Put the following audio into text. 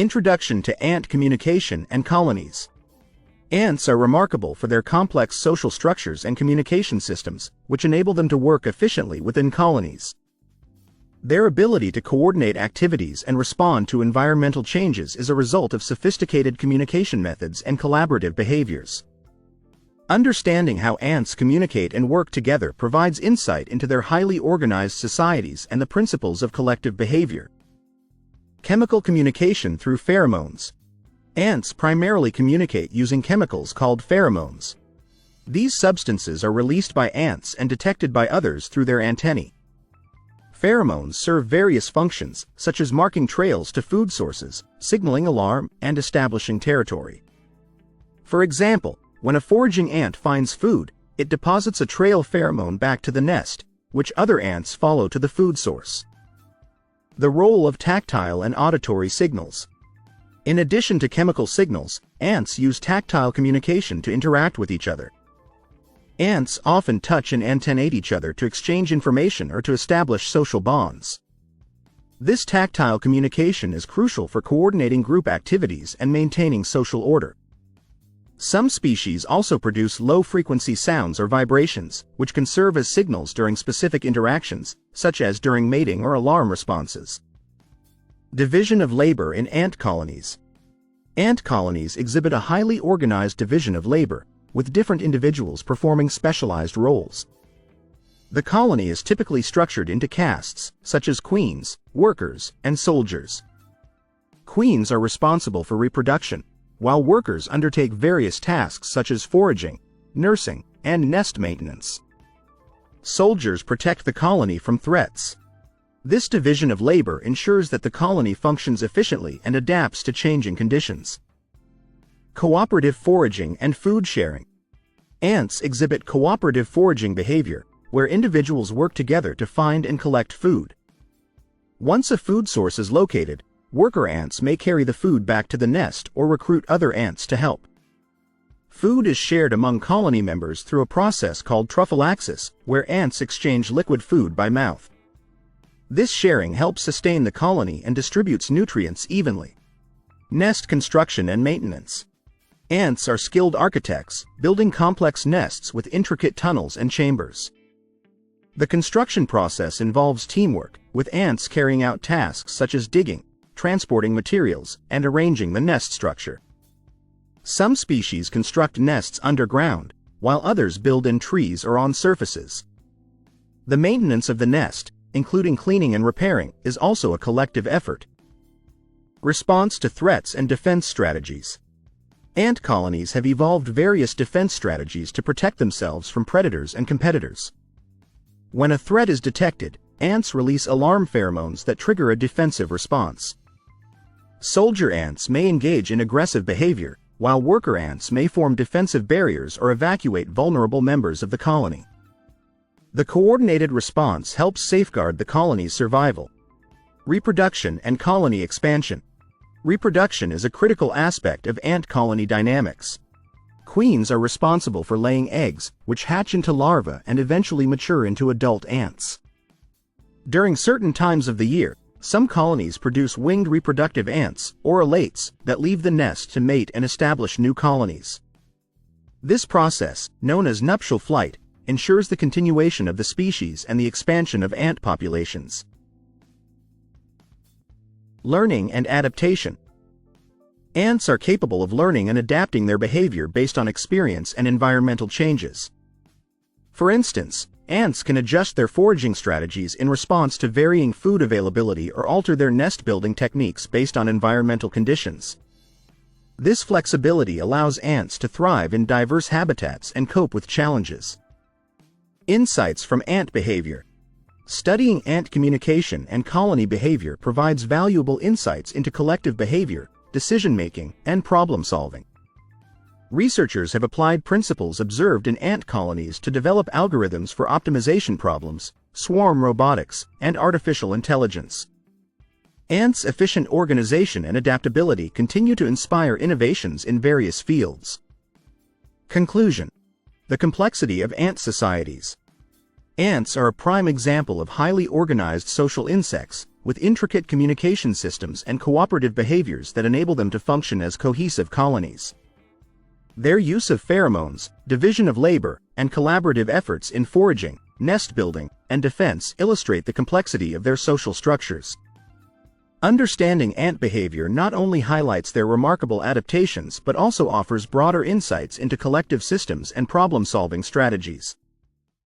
Introduction to ant communication and colonies. Ants are remarkable for their complex social structures and communication systems, which enable them to work efficiently within colonies. Their ability to coordinate activities and respond to environmental changes is a result of sophisticated communication methods and collaborative behaviors. Understanding how ants communicate and work together provides insight into their highly organized societies and the principles of collective behavior. Chemical communication through pheromones. Ants primarily communicate using chemicals called pheromones. These substances are released by ants and detected by others through their antennae. Pheromones serve various functions, such as marking trails to food sources, signaling alarm, and establishing territory. For example, when a foraging ant finds food, it deposits a trail pheromone back to the nest, which other ants follow to the food source. The role of tactile and auditory signals. In addition to chemical signals, ants use tactile communication to interact with each other. Ants often touch and antennate each other to exchange information or to establish social bonds. This tactile communication is crucial for coordinating group activities and maintaining social order. Some species also produce low-frequency sounds or vibrations, which can serve as signals during specific interactions, such as during mating or alarm responses. Division of labor in ant colonies. Ant colonies exhibit a highly organized division of labor, with different individuals performing specialized roles. The colony is typically structured into castes, such as queens, workers, and soldiers. Queens are responsible for reproduction, while workers undertake various tasks such as foraging, nursing, and nest maintenance. Soldiers protect the colony from threats. This division of labor ensures that the colony functions efficiently and adapts to changing conditions. Cooperative foraging and food sharing. Ants exhibit cooperative foraging behavior, where individuals work together to find and collect food. Once a food source is located, worker ants may carry the food back to the nest or recruit other ants to help. Food is shared among colony members through a process called trophallaxis, where ants exchange liquid food by mouth. This sharing helps sustain the colony and distributes nutrients evenly. Nest construction and maintenance. Ants are skilled architects, building complex nests with intricate tunnels and chambers. The construction process involves teamwork, with ants carrying out tasks such as digging, transporting materials, and arranging the nest structure. Some species construct nests underground, while others build in trees or on surfaces. The maintenance of the nest, including cleaning and repairing, is also a collective effort. Response to threats and defense strategies. Ant colonies have evolved various defense strategies to protect themselves from predators and competitors. When a threat is detected, ants release alarm pheromones that trigger a defensive response. Soldier ants may engage in aggressive behavior, while worker ants may form defensive barriers or evacuate vulnerable members of the colony. The coordinated response helps safeguard the colony's survival. Reproduction and colony expansion. Reproduction is a critical aspect of ant colony dynamics. Queens are responsible for laying eggs, which hatch into larvae and eventually mature into adult ants. During certain times of the year, some colonies produce winged reproductive ants, or elates, that leave the nest to mate and establish new colonies. This process, known as nuptial flight, ensures the continuation of the species and the expansion of ant populations. Learning and adaptation. Ants are capable of learning and adapting their behavior based on experience and environmental changes. For instance, ants can adjust their foraging strategies in response to varying food availability or alter their nest-building techniques based on environmental conditions. This flexibility allows ants to thrive in diverse habitats and cope with challenges. Insights from ant behavior. Studying ant communication and colony behavior provides valuable insights into collective behavior, decision-making, and problem-solving. Researchers have applied principles observed in ant colonies to develop algorithms for optimization problems, swarm robotics, and artificial intelligence. Ants' efficient organization and adaptability continue to inspire innovations in various fields. Conclusion. The complexity of ant societies. Ants are a prime example of highly organized social insects, with intricate communication systems and cooperative behaviors that enable them to function as cohesive colonies. Their use of pheromones, division of labor, and collaborative efforts in foraging, nest building, and defense illustrate the complexity of their social structures. Understanding ant behavior not only highlights their remarkable adaptations but also offers broader insights into collective systems and problem-solving strategies.